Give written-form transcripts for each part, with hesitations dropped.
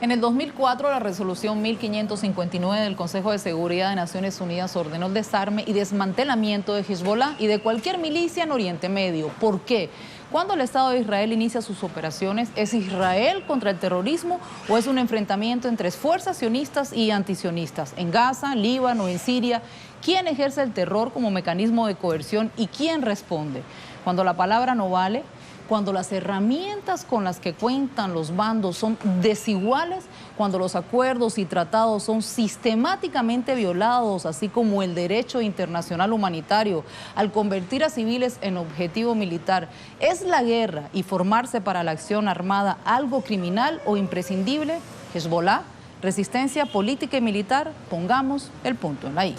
En el 2004, la resolución 1559 del Consejo de Seguridad de Naciones Unidas ordenó el desarme y desmantelamiento de Hezbollah y de cualquier milicia en Oriente Medio. ¿Por qué? Cuando el Estado de Israel inicia sus operaciones, ¿es Israel contra el terrorismo o es un enfrentamiento entre fuerzas sionistas y antisionistas? En Gaza, Líbano, en Siria, ¿quién ejerce el terror como mecanismo de coerción y quién responde? Cuando la palabra no vale, cuando las herramientas con las que cuentan los bandos son desiguales, cuando los acuerdos y tratados son sistemáticamente violados, así como el derecho internacional humanitario, al convertir a civiles en objetivo militar, ¿es la guerra y formarse para la acción armada algo criminal o imprescindible? Hezbollah, resistencia política y militar, pongamos el punto en la I.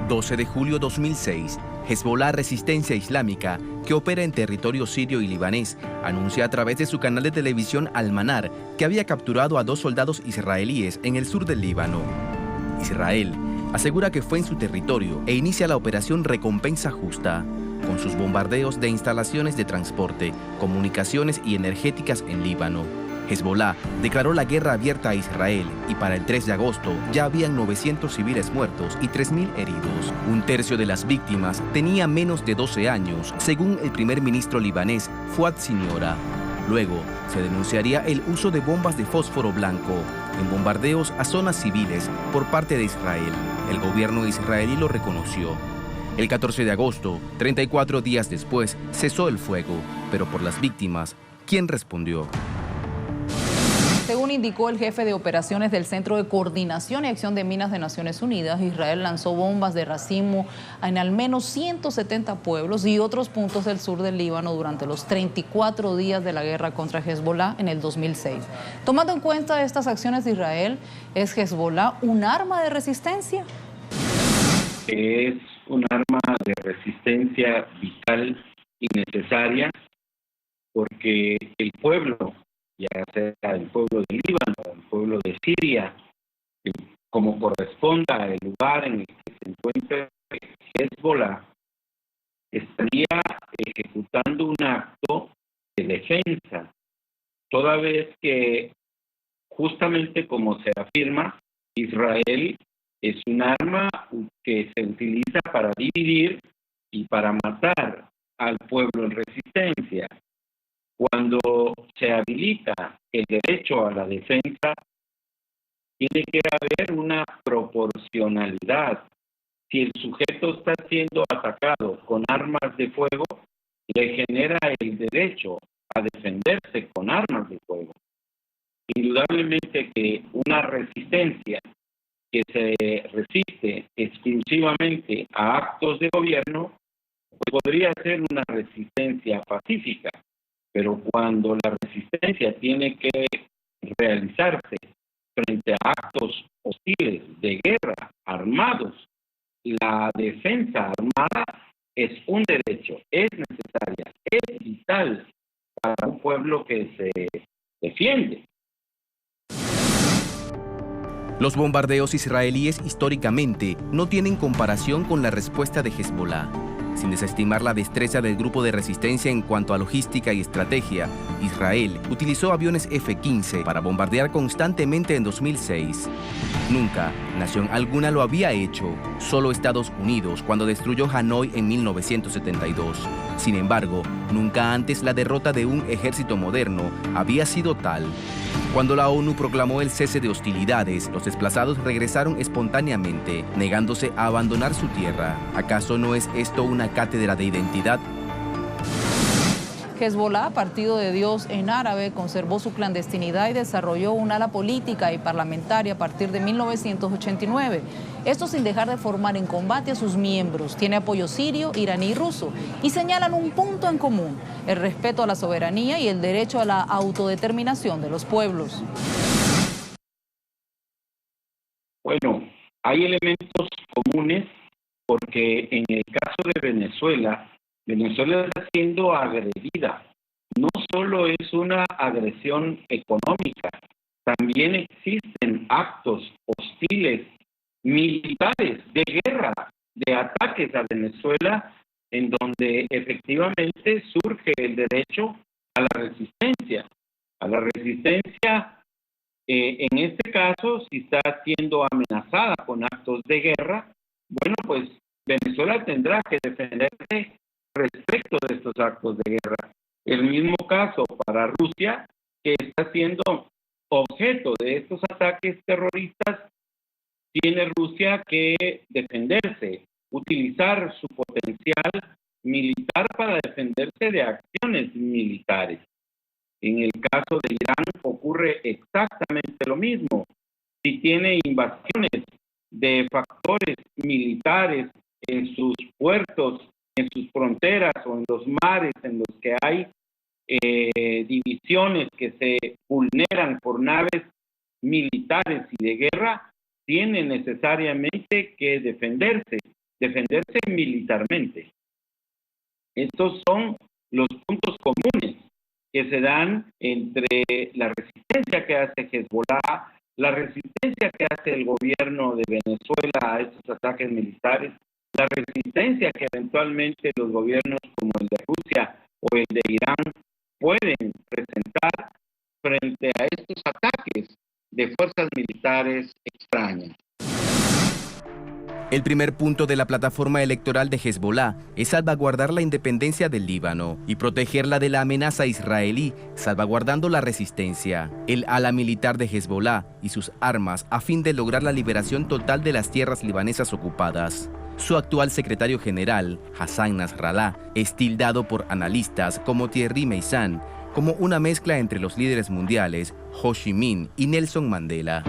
12 de julio 2006, Hezbollah Resistencia Islámica, que opera en territorio sirio y libanés, anuncia a través de su canal de televisión Al-Manar que había capturado a 2 soldados israelíes en el sur del Líbano. Israel asegura que fue en su territorio e inicia la operación Recompensa Justa, con sus bombardeos de instalaciones de transporte, comunicaciones y energéticas en Líbano. Hezbollah declaró la guerra abierta a Israel y para el 3 de agosto ya habían 900 civiles muertos y 3.000 heridos. Un tercio de las víctimas tenía menos de 12 años, según el primer ministro libanés Fouad Siniora. Luego se denunciaría el uso de bombas de fósforo blanco en bombardeos a zonas civiles por parte de Israel. El gobierno israelí lo reconoció. El 14 de agosto, 34 días después, cesó el fuego, pero por las víctimas, ¿quién respondió? Según indicó el jefe de operaciones del Centro de Coordinación y Acción de Minas de Naciones Unidas, Israel lanzó bombas de racimo en al menos 170 pueblos y otros puntos del sur del Líbano durante los 34 días de la guerra contra Hezbollah en el 2006. Tomando en cuenta estas acciones de Israel, ¿es Hezbollah un arma de resistencia? Es un arma de resistencia vital y necesaria porque el pueblo, ya sea el pueblo de Líbano, el pueblo de Siria, como corresponda el lugar en el que se encuentre Hezbollah, estaría ejecutando un acto de defensa, toda vez que, justamente como se afirma, Israel es un arma que se utiliza para dividir y para matar al pueblo en resistencia. Cuando se habilita el derecho a la defensa, tiene que haber una proporcionalidad. Si el sujeto está siendo atacado con armas de fuego, le genera el derecho a defenderse con armas de fuego. Indudablemente que una resistencia que se resiste exclusivamente a actos de gobierno, pues podría ser una resistencia pacífica. Pero cuando la resistencia tiene que realizarse frente a actos hostiles de guerra armados, la defensa armada es un derecho, es necesaria, es vital para un pueblo que se defiende. Los bombardeos israelíes históricamente no tienen comparación con la respuesta de Hezbollah. Sin desestimar la destreza del grupo de resistencia en cuanto a logística y estrategia, Israel utilizó aviones F-15 para bombardear constantemente en 2006. Nunca nación alguna lo había hecho, solo Estados Unidos cuando destruyó Hanoi en 1972. Sin embargo, nunca antes la derrota de un ejército moderno había sido tal. Cuando la ONU proclamó el cese de hostilidades, los desplazados regresaron espontáneamente, negándose a abandonar su tierra. ¿Acaso no es esto una cátedra de identidad? Hezbollah, partido de Dios en árabe, conservó su clandestinidad y desarrolló un ala política y parlamentaria a partir de 1989. Esto sin dejar de formar en combate a sus miembros. Tiene apoyo sirio, iraní y ruso y señalan un punto en común: el respeto a la soberanía y el derecho a la autodeterminación de los pueblos. Bueno, hay elementos comunes porque en el caso de Venezuela, Venezuela está siendo agredida. No solo es una agresión económica, también existen actos hostiles, militares, de guerra, de ataques a Venezuela, en donde efectivamente surge el derecho a la resistencia. A la resistencia, en este caso, si está siendo amenazada con actos de guerra, bueno, pues Venezuela tendrá que defenderse respecto de estos actos de guerra. El mismo caso para Rusia, que está siendo objeto de estos ataques terroristas, tiene Rusia que defenderse, utilizar su potencial militar para defenderse de acciones militares. En el caso de Irán ocurre exactamente lo mismo. Si tiene invasiones de factores militares en sus puertos, en sus fronteras o en los mares en los que hay divisiones que se vulneran por naves militares y de guerra, tiene necesariamente que defenderse militarmente. Estos son los puntos comunes que se dan entre la resistencia que hace Hezbollah, la resistencia que hace el gobierno de Venezuela a estos ataques militares, la resistencia que eventualmente los gobiernos como el de Rusia o el de Irán pueden presentar frente a estos ataques de fuerzas militares extrañas. El primer punto de la plataforma electoral de Hezbollah es salvaguardar la independencia del Líbano y protegerla de la amenaza israelí, salvaguardando la resistencia, el ala militar de Hezbollah y sus armas a fin de lograr la liberación total de las tierras libanesas ocupadas. Su actual secretario general, Hassan Nasrallah, es tildado por analistas como Thierry Meyssan como una mezcla entre los líderes mundiales Ho Chi Minh y Nelson Mandela.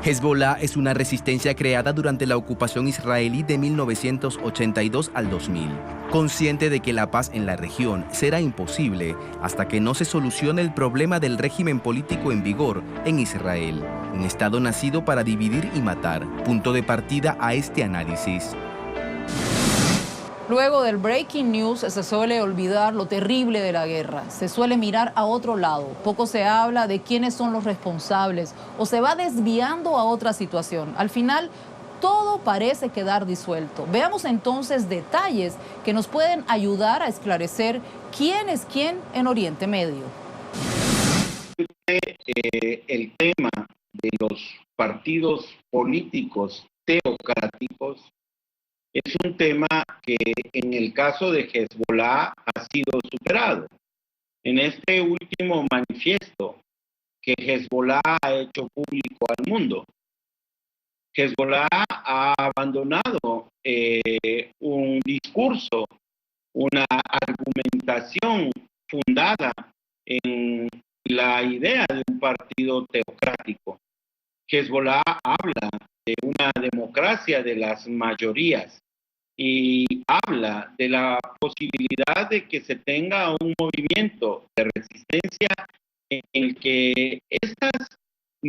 Hezbollah es una resistencia creada durante la ocupación israelí de 1982 al 2000, consciente de que la paz en la región será imposible hasta que no se solucione el problema del régimen político en vigor en Israel, un estado nacido para dividir y matar. Punto de partida a este análisis. Luego del breaking news se suele olvidar lo terrible de la guerra, se suele mirar a otro lado, poco se habla de quiénes son los responsables o se va desviando a otra situación. Al final, todo parece quedar disuelto. Veamos entonces detalles que nos pueden ayudar a esclarecer quién es quién en Oriente Medio. El tema de los partidos políticos teocráticos es un tema que en el caso de Hezbollah ha sido superado. En este último manifiesto que Hezbollah ha hecho público al mundo, Hezbollah ha abandonado un discurso, una argumentación fundada en la idea de un partido teocrático. Hezbollah habla de una democracia de las mayorías, y habla de la posibilidad de que se tenga un movimiento de resistencia en el que estas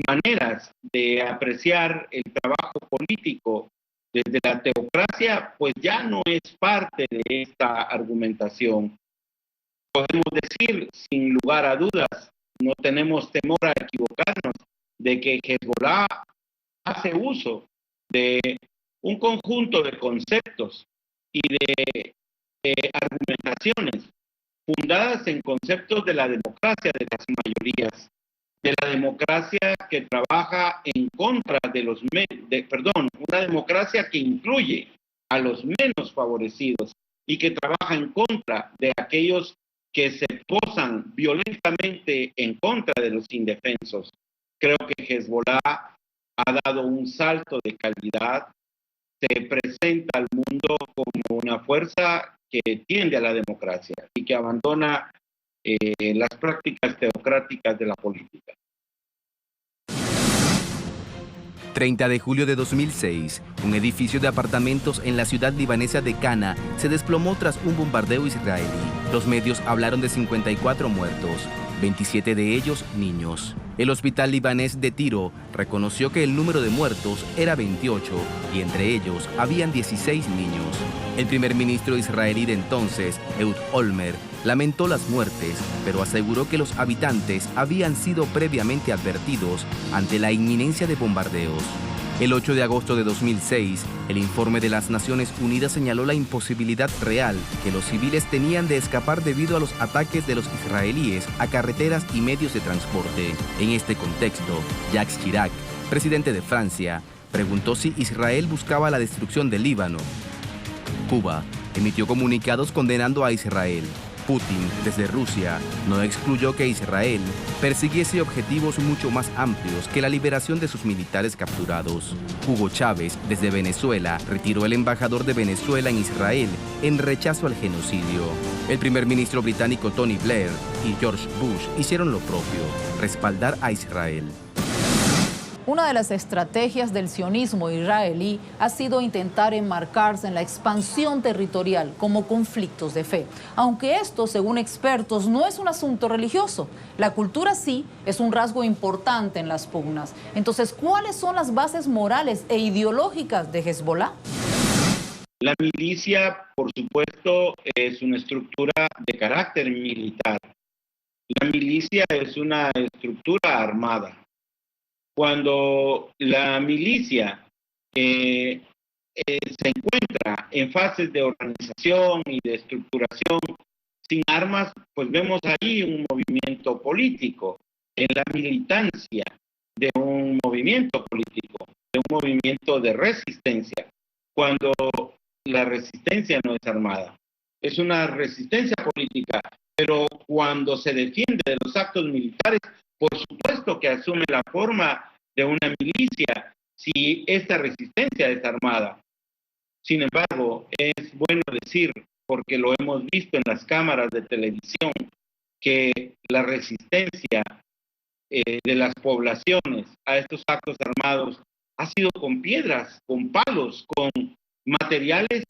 maneras de apreciar el trabajo político desde la teocracia, pues ya no es parte de esta argumentación. Podemos decir, sin lugar a dudas, no tenemos temor a equivocarnos, de que Hezbollah hace uso de un conjunto de conceptos y de argumentaciones fundadas en conceptos de la democracia de las mayorías, de la democracia que trabaja en contra de los, una democracia que incluye a los menos favorecidos y que trabaja en contra de aquellos que se posan violentamente en contra de los indefensos. Creo que Hezbollah ha dado un salto de calidad, se presenta al mundo como una fuerza que tiende a la democracia y que abandona las prácticas teocráticas de la política. 30 de julio de 2006, un edificio de apartamentos en la ciudad libanesa de Cana se desplomó tras un bombardeo israelí. Los medios hablaron de 54 muertos, 27 de ellos niños. El hospital libanés de Tiro reconoció que el número de muertos era 28 y entre ellos habían 16 niños. El primer ministro israelí de entonces, Ehud Olmert, lamentó las muertes, pero aseguró que los habitantes habían sido previamente advertidos ante la inminencia de bombardeos. El 8 de agosto de 2006, el informe de las Naciones Unidas señaló la imposibilidad real que los civiles tenían de escapar debido a los ataques de los israelíes a carreteras y medios de transporte. En este contexto, Jacques Chirac, presidente de Francia, preguntó si Israel buscaba la destrucción del Líbano. Cuba emitió comunicados condenando a Israel. Putin, desde Rusia, no excluyó que Israel persiguiese objetivos mucho más amplios que la liberación de sus militares capturados. Hugo Chávez, desde Venezuela, retiró el embajador de Venezuela en Israel en rechazo al genocidio. El primer ministro británico Tony Blair y George Bush hicieron lo propio, respaldar a Israel. Una de las estrategias del sionismo israelí ha sido intentar enmarcarse en la expansión territorial como conflictos de fe. Aunque esto, según expertos, no es un asunto religioso. La cultura sí es un rasgo importante en las pugnas. Entonces, ¿cuáles son las bases morales e ideológicas de Hezbollah? La milicia, por supuesto, es una estructura de carácter militar. La milicia es una estructura armada. Cuando la milicia se encuentra en fases de organización y de estructuración sin armas, pues vemos ahí un movimiento político, en la militancia de un movimiento político, de un movimiento de resistencia, cuando la resistencia no es armada. Es una resistencia política, pero cuando se defiende de los actos militares, por supuesto que asume la forma de una milicia si esta resistencia es armada. Sin embargo, es bueno decir, porque lo hemos visto en las cámaras de televisión, que la resistencia de las poblaciones a estos actos armados ha sido con piedras, con palos, con materiales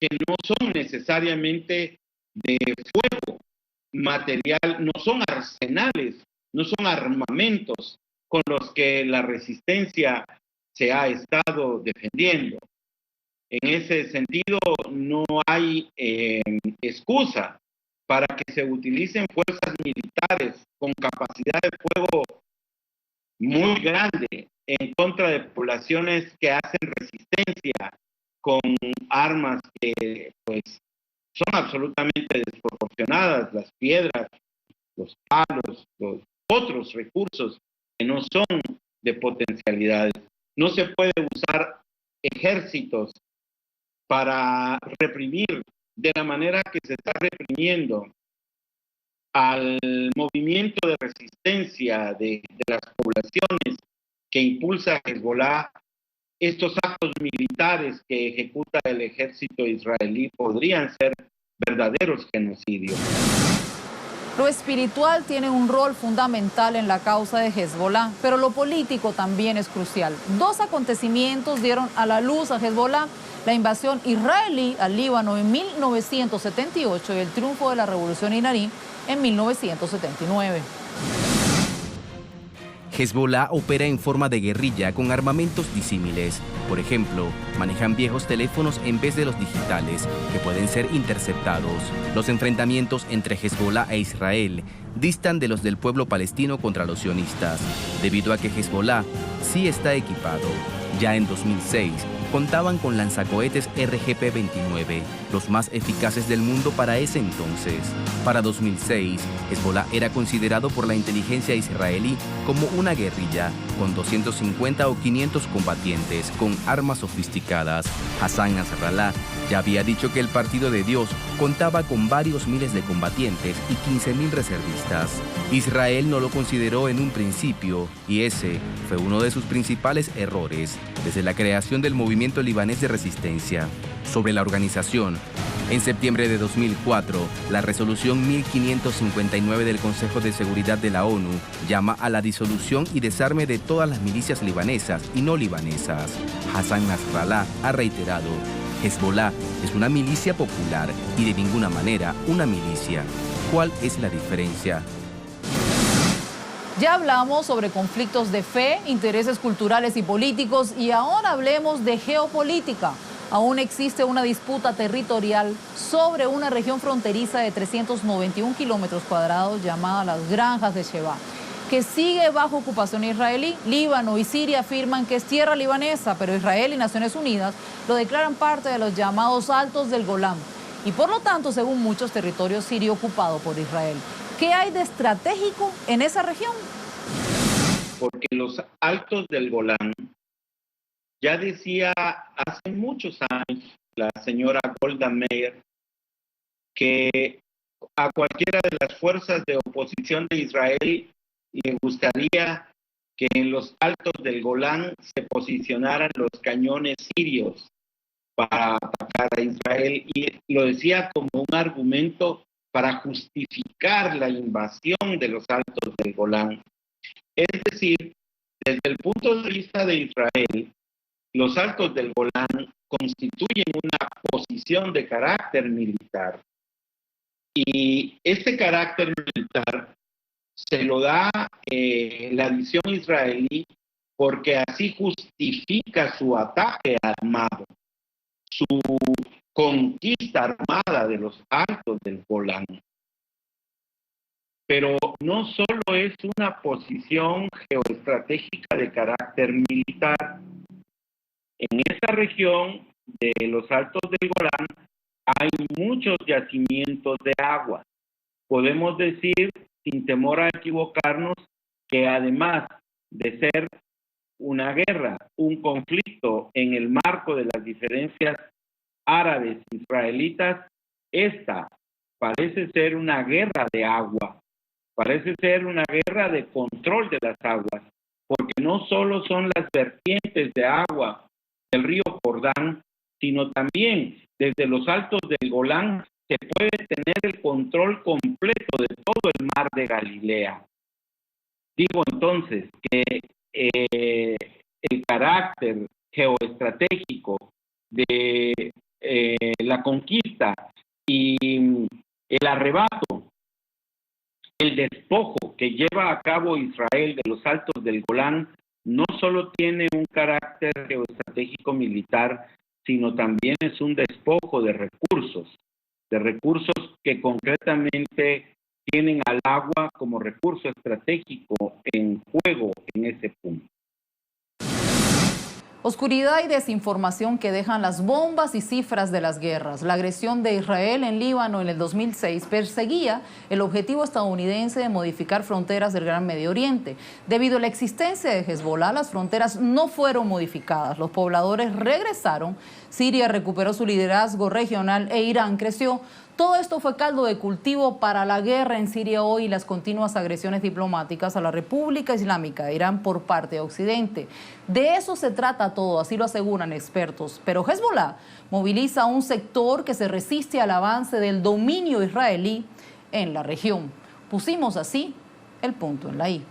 que no son necesariamente de fuego, no son arsenales, no son armamentos con los que la resistencia se ha estado defendiendo. En ese sentido, no hay excusa para que se utilicen fuerzas militares con capacidad de fuego muy grande en contra de poblaciones que hacen resistencia con armas que pues son absolutamente desproporcionadas, las piedras, los palos, los otros recursos que no son de potencialidades. No se puede usar ejércitos para reprimir de la manera que se está reprimiendo al movimiento de resistencia de las poblaciones que impulsa Hezbollah. Estos actos militares que ejecuta el ejército israelí podrían ser verdaderos genocidios. Lo espiritual tiene un rol fundamental en la causa de Hezbollah, pero lo político también es crucial. Dos acontecimientos dieron a la luz a Hezbollah la invasión israelí al Líbano en 1978 y el triunfo de la revolución iraní en 1979. Hezbollah opera en forma de guerrilla con armamentos disímiles. Por ejemplo, manejan viejos teléfonos en vez de los digitales, que pueden ser interceptados. Los enfrentamientos entre Hezbollah e Israel distan de los del pueblo palestino contra los sionistas, debido a que Hezbollah sí está equipado. Ya en 2006, contaban con lanzacohetes RGP-29, los más eficaces del mundo para ese entonces. Para 2006, Hezbollah era considerado por la inteligencia israelí como una guerrilla, con 250 o 500 combatientes, con armas sofisticadas. Hassan Nasrallah ya había dicho que el Partido de Dios contaba con varios miles de combatientes y 15.000 reservistas. Israel no lo consideró en un principio, y ese fue uno de sus principales errores desde la creación del movimiento libanés de resistencia. Sobre la organización, en septiembre de 2004, la resolución 1559 del Consejo de Seguridad de la ONU llama a la disolución y desarme de todas las milicias libanesas y no libanesas. Hassan Nasrallah ha reiterado: Hezbollah es una milicia popular y de ninguna manera una milicia. ¿Cuál es la diferencia? Ya hablamos sobre conflictos de fe, intereses culturales y políticos, y ahora hablemos de geopolítica. Aún existe una disputa territorial sobre una región fronteriza de 391 kilómetros cuadrados llamada las Granjas de Sheba, que sigue bajo ocupación israelí. Líbano y Siria afirman que es tierra libanesa, pero Israel y Naciones Unidas lo declaran parte de los llamados Altos del Golán, y por lo tanto, según muchos, territorio sirio ocupado por Israel. ¿Qué hay de estratégico en esa región? Porque los Altos del Golán, ya decía hace muchos años la señora Golda Meir que a cualquiera de las fuerzas de oposición de Israel le gustaría que en los Altos del Golán se posicionaran los cañones sirios para atacar a Israel, y lo decía como un argumento para justificar la invasión de los Altos del Golán. Es decir, desde el punto de vista de Israel, los Altos del Golán constituyen una posición de carácter militar, y este carácter militar se lo da la visión israelí porque así justifica su ataque armado, su conquista armada de los Altos del Golán. Pero no solo es una posición geoestratégica de carácter militar. En esta región de los Altos del Golán hay muchos yacimientos de agua. Podemos decir, sin temor a equivocarnos, que además de ser una guerra, un conflicto en el marco de las diferencias árabes israelitas, esta parece ser una guerra de agua, parece ser una guerra de control de las aguas, porque no solo son las vertientes de agua del río Jordán, sino también desde los Altos del Golán se puede tener el control completo de todo el mar de Galilea. Digo entonces que el carácter geoestratégico de la conquista y el arrebato, el despojo que lleva a cabo Israel de los Altos del Golán, no solo tiene un carácter geoestratégico militar, sino también es un despojo de recursos que concretamente tienen al agua como recurso estratégico en juego en ese punto. Oscuridad y desinformación que dejan las bombas y cifras de las guerras. La agresión de Israel en Líbano en el 2006 perseguía el objetivo estadounidense de modificar fronteras del Gran Medio Oriente. Debido a la existencia de Hezbollah, las fronteras no fueron modificadas. Los pobladores regresaron, Siria recuperó su liderazgo regional e Irán creció. Todo esto fue caldo de cultivo para la guerra en Siria hoy y las continuas agresiones diplomáticas a la República Islámica de Irán por parte de Occidente. De eso se trata todo, así lo aseguran expertos. Pero Hezbollah moviliza a un sector que se resiste al avance del dominio israelí en la región. Pusimos así el punto en la I.